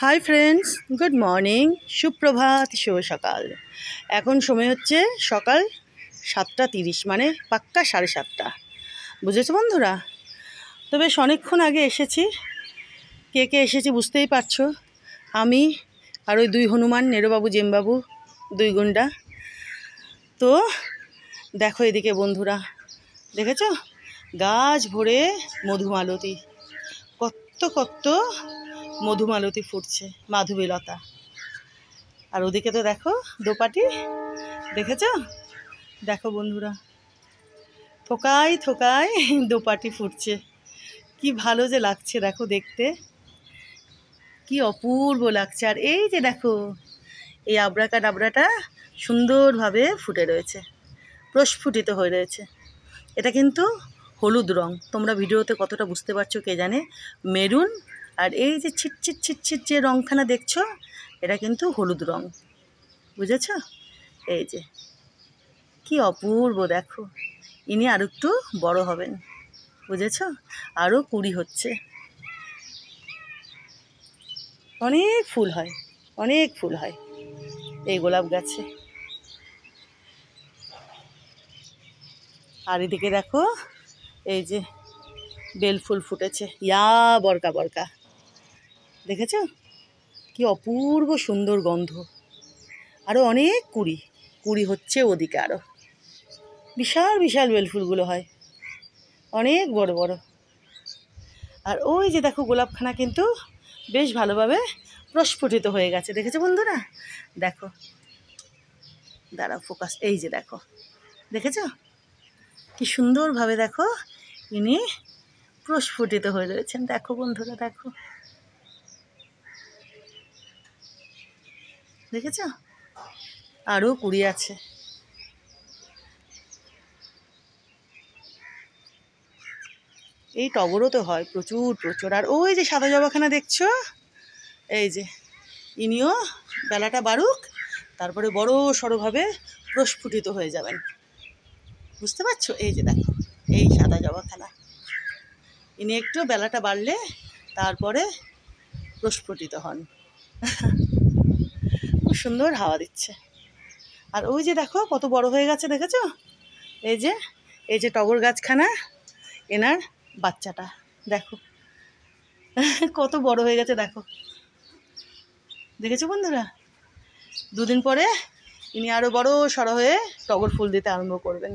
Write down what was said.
Hi friends, good morning, সুপ্রভাত, শুভ সকাল। এখন সময় হচ্ছে সকাল 7:30, মানে পাক্কা 7:30। বুঝেছো বন্ধুরা? তো বেশ অনেকক্ষণ আগে এসেছি। কে কে এসেছি বুঝতেই পারছো। আমি আর ওই 2 হনুমান, নেরোবাবু, জেমবাবু, 2 গুন্ডা। তো দেখো এদিকে বন্ধুরা, দেখেছো গাছ ভরে মধুমালতী, কত কত মধুমালতী ফুটছে, মাধবীলতা। আর ওদিকে তো দেখো দোপাটি, দেখেছো? দেখো বন্ধুরা, থোকায় থোকায় দোপাটি ফুটছে। কি ভালো যে লাগছে দেখো দেখতে, কি অপূর্ব লাগছে। আর এই যে দেখো এই আবরাকা ডাবরাটা সুন্দরভাবে ফুটে রয়েছে, প্রস্ফুটিত হয়ে রয়েছে। এটা কিন্তু হলুদ রং, তোমরা ভিডিওতে কতটা বুঝতে পারছো কে জানে। মেরুন আর এই যে ছিটছিট ছিটছিট যে রংখানা দেখছো, এটা কিন্তু হলুদ রং, বুঝেছ? এই যে কি অপূর্ব দেখো। ইনি আর একটু বড় হবেন, বুঝেছ? আরও কুড়ি হচ্ছে। অনেক ফুল হয়, অনেক ফুল হয় এই গোলাপ গাছে। আর এদিকে দেখো এই যে বেল ফুল ফুটেছে, ইয়া বরকা বরকা, দেখেছ? কি অপূর্ব সুন্দর গন্ধ। আরও অনেক কুড়ি কুড়ি হচ্ছে ওদিকে, আরও বিশাল বিশাল বেলফুলগুলো হয়, অনেক বড় বড়। আর ওই যে দেখো গোলাপখানা কিন্তু বেশ ভালোভাবে প্রস্ফুটিত হয়ে গেছে, দেখেছো বন্ধুরা? দেখো, দাঁড়াও ফোকাস, এই যে দেখো, দেখেছো কি সুন্দরভাবে দেখো ইনি প্রস্ফুটিত হয়ে রয়েছেন। দেখো বন্ধুরা, দেখো, দেখেছো? আরও কুড়ি আছে। এই টগরও তো হয় প্রচুর প্রচুর। আর ওই যে সাদা জবাখানা দেখছো, এই যে ইনিও বেলাটা বাড়ুক, তারপরে বড় সড়োভাবে প্রস্ফুটিত হয়ে যাবেন, বুঝতে পারছো? এই যে দেখো এই সাদা জবাখানা, ইনি একটু বেলাটা বাড়লে তারপরে প্রস্ফুটিত হন। খুব সুন্দর হাওয়া দিচ্ছে। আর ওই যে দেখো কত বড় হয়ে গেছে, দেখেছো? এই যে এই যে টগর গাছখানা, এনার বাচ্চাটা দেখো কত বড় হয়ে গেছে, দেখো, দেখেছো বন্ধুরা? 2 দিন পরে ইনি আরও বড় সড়ো হয়ে টগর ফুল দিতে আরম্ভ করবেন।